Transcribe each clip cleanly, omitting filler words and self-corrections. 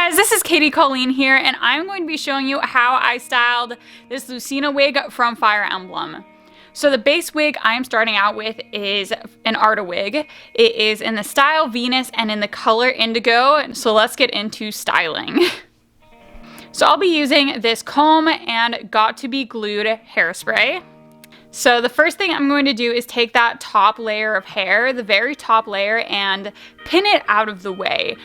guys, this is Katie Colleen here, and I'm going to be showing you how I styled this Lucina wig from Fire Emblem. So the base wig I'm starting out with is an Arda wig. It is in the style Venus and in the color Indigo, so let's get into styling. So I'll be using this comb and got to be glued hairspray. So the first thing I'm going to do is take that top layer of hair, the very top layer, and pin it out of the way.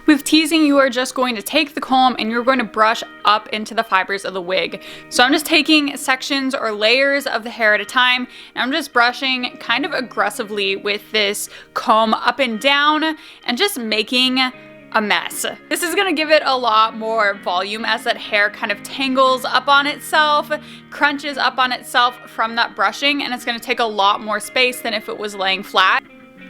With teasing, you are just going to take the comb and you're going to brush up into the fibers of the wig. So I'm just taking sections or layers of the hair at a time, and I'm just brushing kind of aggressively with this comb up and down and just making a mess. This is gonna give it a lot more volume as that hair kind of tangles up on itself, crunches up on itself from that brushing, and it's gonna take a lot more space than if it was laying flat.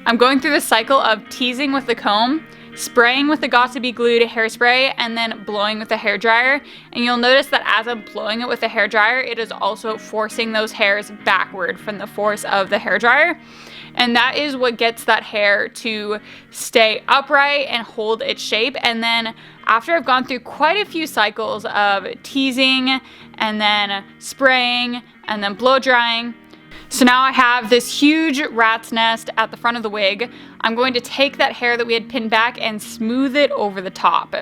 I'm going through the cycle of teasing with the comb, spraying with the got to be glued hairspray, and then blowing with the hairdryer. And you'll notice that as I'm blowing it with the hairdryer, it is also forcing those hairs backward from the force of the hairdryer. And that is what gets that hair to stay upright and hold its shape. And then after I've gone through quite a few cycles of teasing and then spraying and then blow drying, so now I have this huge rat's nest at the front of the wig. I'm going to take that hair that we had pinned back and smooth it over the top.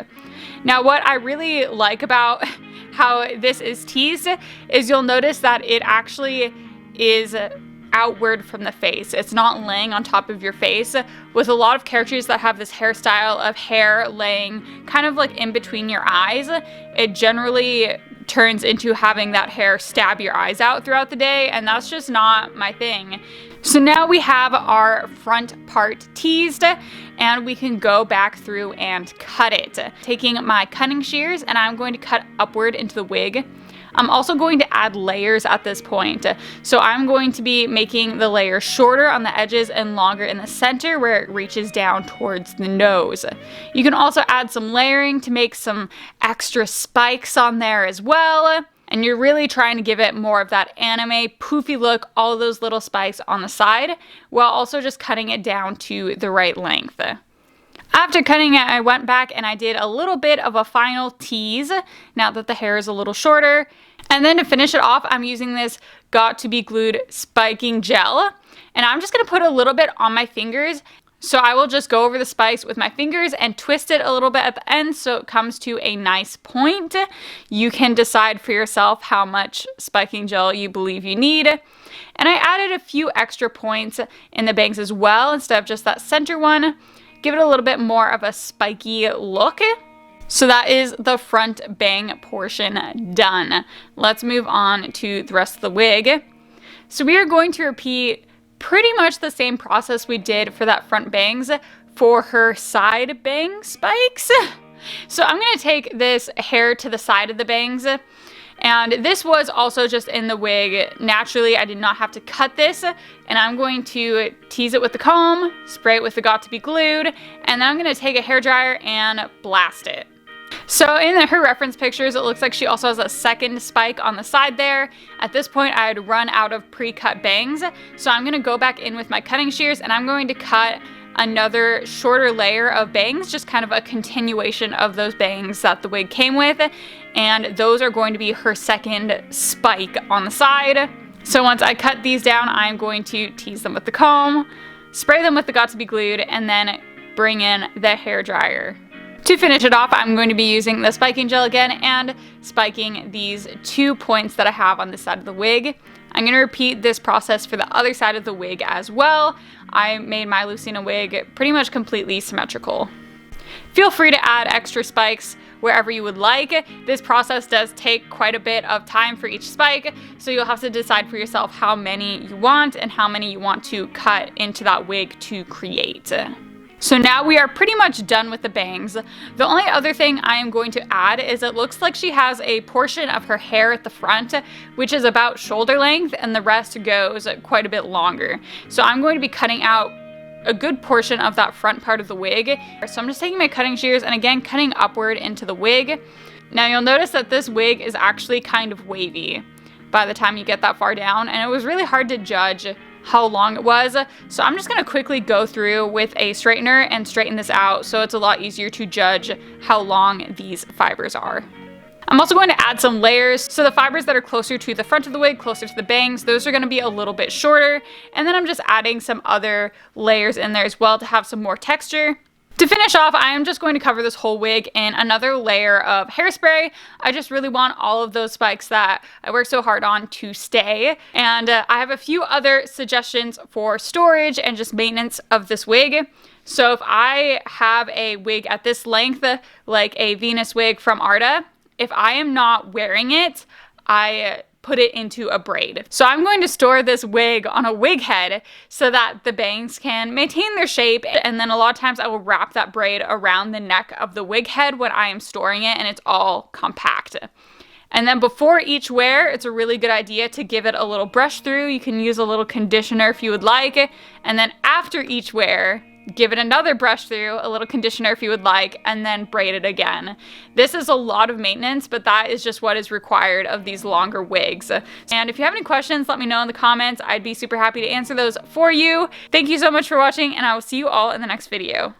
Now what I really like about how this is teased is you'll notice that it actually is outward from the face. It's not laying on top of your face. With a lot of characters that have this hairstyle of hair laying kind of like in between your eyes, it generally turns into having that hair stab your eyes out throughout the day, and that's just not my thing. So now we have our front part teased, and we can go back through and cut it. Taking my cutting shears, and I'm going to cut upward into the wig. I'm also going to add layers at this point. So I'm going to be making the layer shorter on the edges and longer in the center where it reaches down towards the nose. You can also add some layering to make some extra spikes on there as well. And you're really trying to give it more of that anime poofy look, all of those little spikes on the side, while also just cutting it down to the right length. After cutting it, I went back and I did a little bit of a final tease now that the hair is a little shorter. And then to finish it off, I'm using this got to be glued spiking gel. And I'm just gonna put a little bit on my fingers. So I will just go over the spikes with my fingers and twist it a little bit at the end so it comes to a nice point. You can decide for yourself how much spiking gel you believe you need. And I added a few extra points in the bangs as well instead of just that center one. Give it a little bit more of a spiky look. So that is the front bang portion done. Let's move on to the rest of the wig. So we are going to repeat pretty much the same process we did for that front bangs for her side bang spikes. So I'm gonna take this hair to the side of the bangs, and this was also just in the wig. Naturally, I did not have to cut this, and I'm going to tease it with the comb, spray it with the got to be glued, and then I'm gonna take a hairdryer and blast it. So in her reference pictures, it looks like she also has a second spike on the side there. At this point, I had run out of pre-cut bangs, so I'm gonna go back in with my cutting shears and I'm going to cut another shorter layer of bangs, just kind of a continuation of those bangs that the wig came with, and those are going to be her second spike on the side. So once I cut these down, I'm going to tease them with the comb, spray them with the got to be glued, and then bring in the hairdryer. To finish it off, I'm going to be using the spiking gel again and spiking these 2 points that I have on this side of the wig. I'm going to repeat this process for the other side of the wig as well. I made my Lucina wig pretty much completely symmetrical. Feel free to add extra spikes wherever you would like. This process does take quite a bit of time for each spike, so you'll have to decide for yourself how many you want and how many you want to cut into that wig to create. So now we are pretty much done with the bangs. The only other thing I am going to add is it looks like she has a portion of her hair at the front, which is about shoulder length, and the rest goes quite a bit longer. So I'm going to be cutting out a good portion of that front part of the wig. So I'm just taking my cutting shears and again cutting upward into the wig. Now you'll notice that this wig is actually kind of wavy by the time you get that far down, and it was really hard to judge how long it was. So I'm just going to quickly go through with a straightener and straighten this out so it's a lot easier to judge how long these fibers are. I'm also going to add some layers. So the fibers that are closer to the front of the wig, closer to the bangs, those are going to be a little bit shorter. And then I'm just adding some other layers in there as well to have some more texture. To finish off, I am just going to cover this whole wig in another layer of hairspray. I just really want all of those spikes that I worked so hard on to stay. And I have a few other suggestions for storage and just maintenance of this wig. So if I have a wig at this length, like a Venus wig from Arda, if I am not wearing it, I put it into a braid. So I'm going to store this wig on a wig head so that the bangs can maintain their shape. And then a lot of times I will wrap that braid around the neck of the wig head when I am storing it and it's all compact. And then before each wear, it's a really good idea to give it a little brush through. You can use a little conditioner if you would like. And then after each wear, give it another brush through, a little conditioner if you would like, and then braid it again. This is a lot of maintenance, but that is just what is required of these longer wigs. And if you have any questions, let me know in the comments. I'd be super happy to answer those for you. Thank you so much for watching, and I will see you all in the next video.